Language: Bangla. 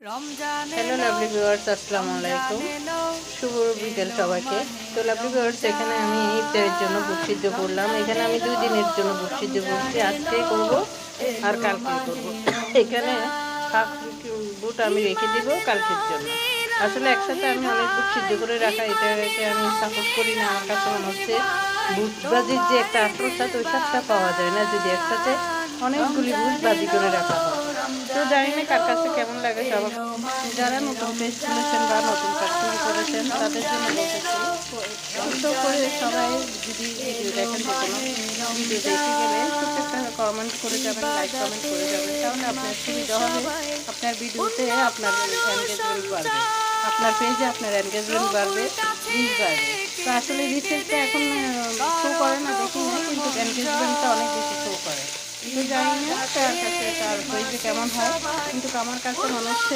হ্যালো লাভলি ভিউয়ার্স, আসসালামু আলাইকুম। শুভ বিকেল সবাইকে। তো লাভলি ভিউয়ার্স, এখানে আমি ইফতারের জন্য বুট সিদ্ধ করলাম। এখানে আমি 2 দিনের জন্য বুট সিদ্ধ করছি। আজকে করব আর কালকে করব। এখানে হাফ বুট আমি রেখে দিব কালকের জন্য। আসলে একসাথে আমি অনেক বুট সিদ্ধ করে রাখা, এটাকে আমি সাপোর্ট করি না। আমার কাছে মনে হচ্ছে বুট ভাজির যে একটা আসল স্বাদ, ওই স্বাদটা পাওয়া যায় না যদি একসাথে অনেকগুলি বুট ভাজি করে রাখা হয়। তো জানি না কার কাছে কেমন লাগে। সবার যারা নতুন পেজ খুলেছেন বা নতুন কাজ শুরু করেছেন তাদের জন্য বলতেছি, ছোট্ট করে সবাই যদি ভিডিও দেখেন, যে কোনো ভিডিও দেখে গেলে ছোট্ট একটা কমেন্ট করে যাবেন, লাইক কমেন্ট করে যাবেন, তাহলে আপনার সুবিধা হবে। আপনার ভিডিওতে আপনার এনগেজমেন্ট বাড়বে, আপনার পেজে আপনার এনগেজমেন্ট বাড়বে, রিচ বাড়বে। তো আসলে রিচেরটা এখন শো করে না, দেখি না, কিন্তু এনগেজমেন্টটা অনেক বেশি শো করে। তো জানি না কার কাছে কার পেজে কেমন হয়, কিন্তু আমার কাছে মনে হচ্ছে